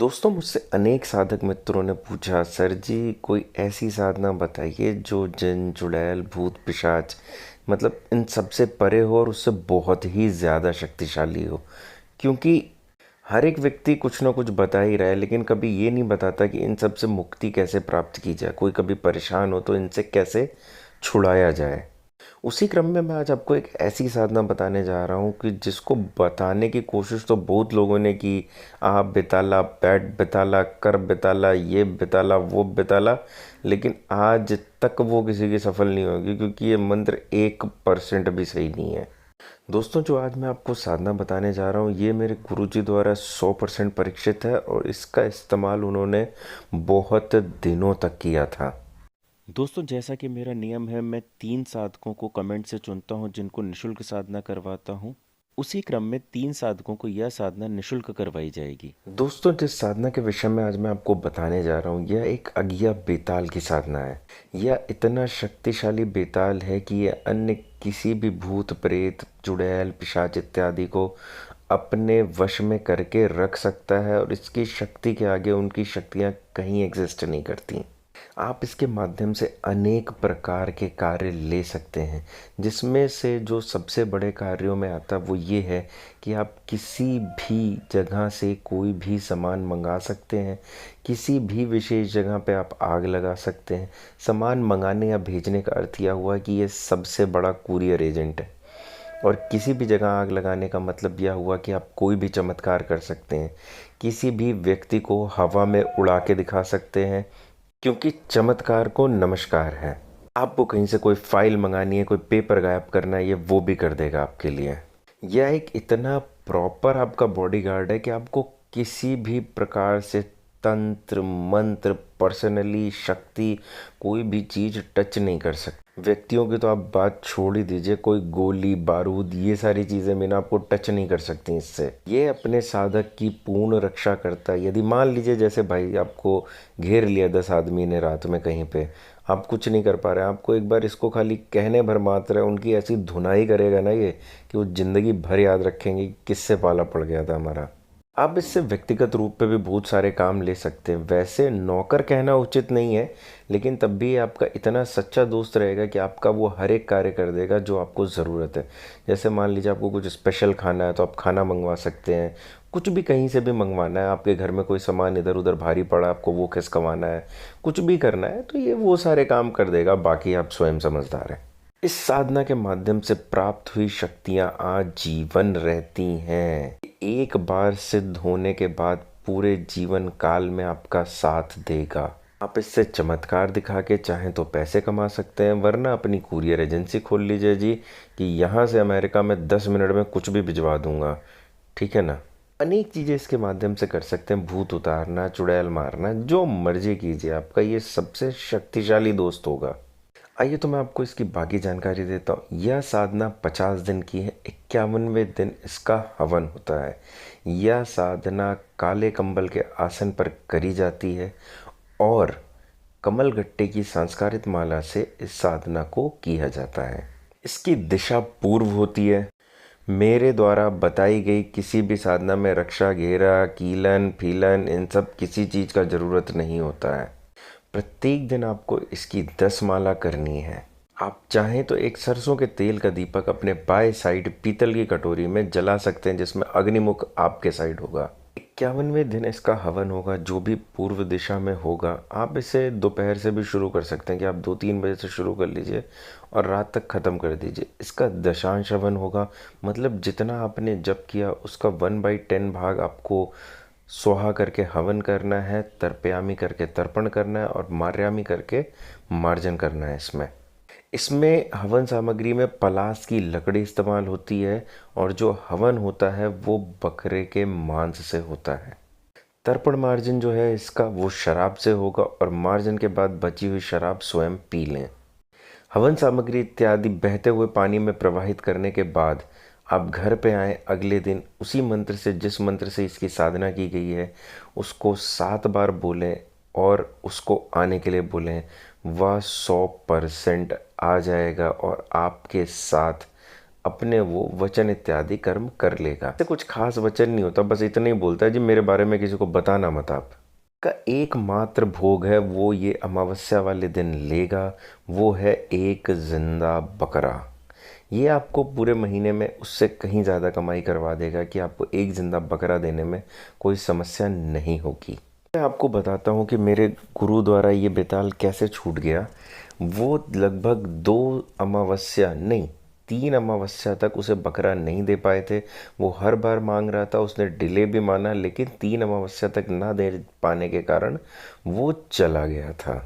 दोस्तों मुझसे अनेक साधक मित्रों ने पूछा, सर जी कोई ऐसी साधना बताइए जो जिन चुड़ैल भूत पिशाच मतलब इन सबसे परे हो और उससे बहुत ही ज़्यादा शक्तिशाली हो। क्योंकि हर एक व्यक्ति कुछ ना कुछ बता ही रहा है, लेकिन कभी ये नहीं बताता कि इन सब से मुक्ति कैसे प्राप्त की जाए। कोई कभी परेशान हो तो इनसे कैसे छुड़ाया जाए। उसी क्रम में मैं आज आपको एक ऐसी साधना बताने जा रहा हूँ कि जिसको बताने की कोशिश तो बहुत लोगों ने की। आप बेताला, बैठ बेताला, कर बेताला, ये बेताला, वो बेताला, लेकिन आज तक वो किसी की सफल नहीं होगी, क्योंकि ये मंत्र 1% भी सही नहीं है। दोस्तों जो आज मैं आपको साधना बताने जा रहा हूँ, ये मेरे गुरुजी द्वारा 100% परीक्षित है और इसका इस्तेमाल उन्होंने बहुत दिनों तक किया था। दोस्तों जैसा कि मेरा नियम है, मैं 3 साधकों को कमेंट से चुनता हूं जिनको निशुल्क साधना करवाता हूं। उसी क्रम में 3 साधकों को यह साधना निशुल्क करवाई जाएगी। दोस्तों जिस साधना के विषय में आज मैं आपको बताने जा रहा हूं, यह एक अगिया बेताल की साधना है। यह इतना शक्तिशाली बेताल है कि यह अन्य किसी भी भूत प्रेत चुड़ैल पिशाच इत्यादि को अपने वश में करके रख सकता है और इसकी शक्ति के आगे उनकी शक्तियाँ कहीं एग्जिस्ट नहीं करती। आप इसके माध्यम से अनेक प्रकार के कार्य ले सकते हैं, जिसमें से जो सबसे बड़े कार्यों में आता है वो ये है कि आप किसी भी जगह से कोई भी सामान मंगा सकते हैं। किसी भी विशेष जगह पे आप आग लगा सकते हैं। सामान मंगाने या भेजने का अर्थ यह हुआ कि ये सबसे बड़ा कुरियर एजेंट है। और किसी भी जगह आग लगाने का मतलब यह हुआ कि आप कोई भी चमत्कार कर सकते हैं। किसी भी व्यक्ति को हवा में उड़ा के दिखा सकते हैं, क्योंकि चमत्कार को नमस्कार है। आपको कहीं से कोई फाइल मंगानी है, कोई पेपर गायब करना है, ये वो भी कर देगा आपके लिए। यह एक इतना प्रॉपर आपका बॉडीगार्ड है कि आपको किसी भी प्रकार से तंत्र मंत्र पर्सनली शक्ति कोई भी चीज टच नहीं कर सकती। व्यक्तियों की तो आप बात छोड़ ही दीजिए, कोई गोली बारूद ये सारी चीजें बिना आपको टच नहीं कर सकती। इससे ये अपने साधक की पूर्ण रक्षा करता है। यदि मान लीजिए जैसे भाई आपको घेर लिया 10 आदमी ने रात में कहीं पे, आप कुछ नहीं कर पा रहे हैं, आपको एक बार इसको खाली कहने भर मात्र है, उनकी ऐसी धुनाई करेगा ना ये कि वो जिंदगी भर याद रखेंगे कि किससे पाला पड़ गया था हमारा। आप इससे व्यक्तिगत रूप पे भी बहुत सारे काम ले सकते हैं। वैसे नौकर कहना उचित नहीं है, लेकिन तब भी आपका इतना सच्चा दोस्त रहेगा कि आपका वो हर एक कार्य कर देगा जो आपको ज़रूरत है। जैसे मान लीजिए आपको कुछ स्पेशल खाना है तो आप खाना मंगवा सकते हैं। कुछ भी कहीं से भी मंगवाना है, आपके घर में कोई सामान इधर उधर भारी पड़ा, आपको वो खिसकवाना है, कुछ भी करना है, तो ये वो सारे काम कर देगा। बाकी आप स्वयं समझदार हैं। इस साधना के माध्यम से प्राप्त हुई शक्तियां आजीवन रहती हैं। एक बार सिद्ध होने के बाद पूरे जीवन काल में आपका साथ देगा। आप इससे चमत्कार दिखा के चाहें तो पैसे कमा सकते हैं, वरना अपनी कुरियर एजेंसी खोल लीजिए जी, कि यहाँ से अमेरिका में 10 मिनट में कुछ भी भिजवा दूंगा। ठीक है ना। अनेक चीज़ें इसके माध्यम से कर सकते हैं। भूत उतारना, चुड़ैल मारना, जो मर्जी कीजिए, आपका ये सबसे शक्तिशाली दोस्त होगा। आइए तो मैं आपको इसकी बाकी जानकारी देता हूँ। यह साधना 50 दिन की है। 51वें दिन इसका हवन होता है। यह साधना काले कंबल के आसन पर करी जाती है और कमल गट्टे की संस्कारित माला से इस साधना को किया जाता है। इसकी दिशा पूर्व होती है। मेरे द्वारा बताई गई किसी भी साधना में रक्षा, घेरा, कीलन फीलन इन सब किसी चीज़ का ज़रूरत नहीं होता है। प्रत्येक दिन आपको इसकी 10 माला करनी है। आप चाहें तो एक सरसों के तेल का दीपक अपने बाएं साइड पीतल की कटोरी में जला सकते हैं, जिसमें अग्निमुख आपके साइड होगा। 51वें दिन इसका हवन होगा, जो भी पूर्व दिशा में होगा। आप इसे दोपहर से भी शुरू कर सकते हैं कि आप 2-3 बजे से शुरू कर लीजिए और रात तक ख़त्म कर दीजिए। इसका दशांश हवन होगा, मतलब जितना आपने जप किया उसका 1/10 भाग आपको स्वाहा करके हवन करना है, तर्पयामी करके तर्पण करना है और मार्यामी करके मार्जन करना है। इसमें इसमें हवन सामग्री में पलास की लकड़ी इस्तेमाल होती है और जो हवन होता है वो बकरे के मांस से होता है। तर्पण मार्जन जो है इसका वो शराब से होगा और मार्जन के बाद बची हुई शराब स्वयं पी लें। हवन सामग्री इत्यादि बहते हुए पानी में प्रवाहित करने के बाद आप घर पे आए। अगले दिन उसी मंत्र से, जिस मंत्र से इसकी साधना की गई है, उसको 7 बार बोलें और उसको आने के लिए बोलें। वह 100% आ जाएगा और आपके साथ अपने वो वचन इत्यादि कर्म कर लेगा। ऐसे कुछ खास वचन नहीं होता, बस इतना ही बोलता है जी मेरे बारे में किसी को बताना मत आप। का एकमात्र भोग है वो ये अमावस्या वाले दिन लेगा, वो है एक जिंदा बकरा। ये आपको पूरे महीने में उससे कहीं ज़्यादा कमाई करवा देगा कि आपको एक जिंदा बकरा देने में कोई समस्या नहीं होगी। मैं आपको बताता हूँ कि मेरे गुरु द्वारा ये बेताल कैसे छूट गया। वो लगभग 2 अमावस्या नहीं, 3 अमावस्या तक उसे बकरा नहीं दे पाए थे। वो हर बार मांग रहा था, उसने डिले भी माना, लेकिन 3 अमावस्या तक ना दे पाने के कारण वो चला गया था।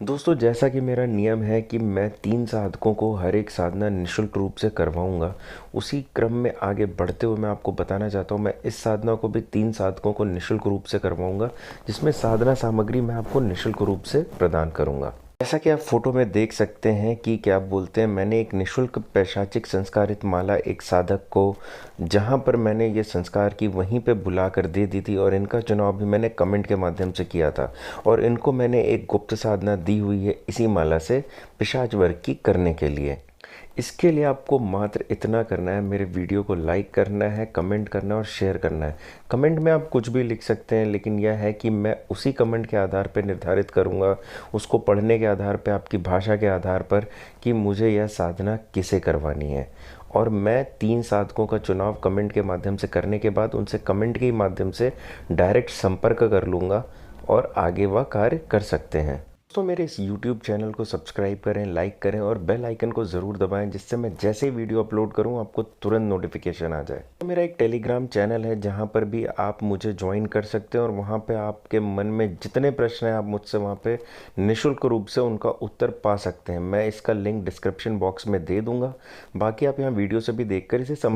दोस्तों, जैसा कि मेरा नियम है कि मैं 3 साधकों को हर एक साधना निशुल्क रूप से करवाऊंगा, उसी क्रम में आगे बढ़ते हुए मैं आपको बताना चाहता हूँ मैं इस साधना को भी 3 साधकों को निशुल्क रूप से करवाऊंगा, जिसमें साधना सामग्री मैं आपको निशुल्क रूप से प्रदान करूंगा। जैसा कि आप फोटो में देख सकते हैं कि क्या बोलते हैं, मैंने एक निशुल्क पैशाचिक संस्कारित माला एक साधक को, जहां पर मैंने ये संस्कार की वहीं पे बुला कर दे दी थी, और इनका चुनाव भी मैंने कमेंट के माध्यम से किया था, और इनको मैंने एक गुप्त साधना दी हुई है इसी माला से पिशाच वर्ग की करने के लिए। इसके लिए आपको मात्र इतना करना है, मेरे वीडियो को लाइक करना है, कमेंट करना है और शेयर करना है। कमेंट में आप कुछ भी लिख सकते हैं, लेकिन यह है कि मैं उसी कमेंट के आधार पर निर्धारित करूंगा, उसको पढ़ने के आधार पर, आपकी भाषा के आधार पर, कि मुझे यह साधना किसे करवानी है। और मैं 3 साधकों का चुनाव कमेंट के माध्यम से करने के बाद उनसे कमेंट के माध्यम से डायरेक्ट संपर्क कर लूँगा और आगे वह कार्य कर सकते हैं। दोस्तों, मेरे इस YouTube चैनल को सब्सक्राइब करें, लाइक करें और बेल आइकन को ज़रूर दबाएं, जिससे मैं जैसे ही वीडियो अपलोड करूं आपको तुरंत नोटिफिकेशन आ जाए। तो मेरा एक टेलीग्राम चैनल है जहां पर भी आप मुझे ज्वाइन कर सकते हैं, और वहां पे आपके मन में जितने प्रश्न हैं आप मुझसे वहां पे निःशुल्क रूप से उनका उत्तर पा सकते हैं। मैं इसका लिंक डिस्क्रिप्शन बॉक्स में दे दूंगा। बाकी आप यहाँ वीडियो से भी देख कर इसे समझ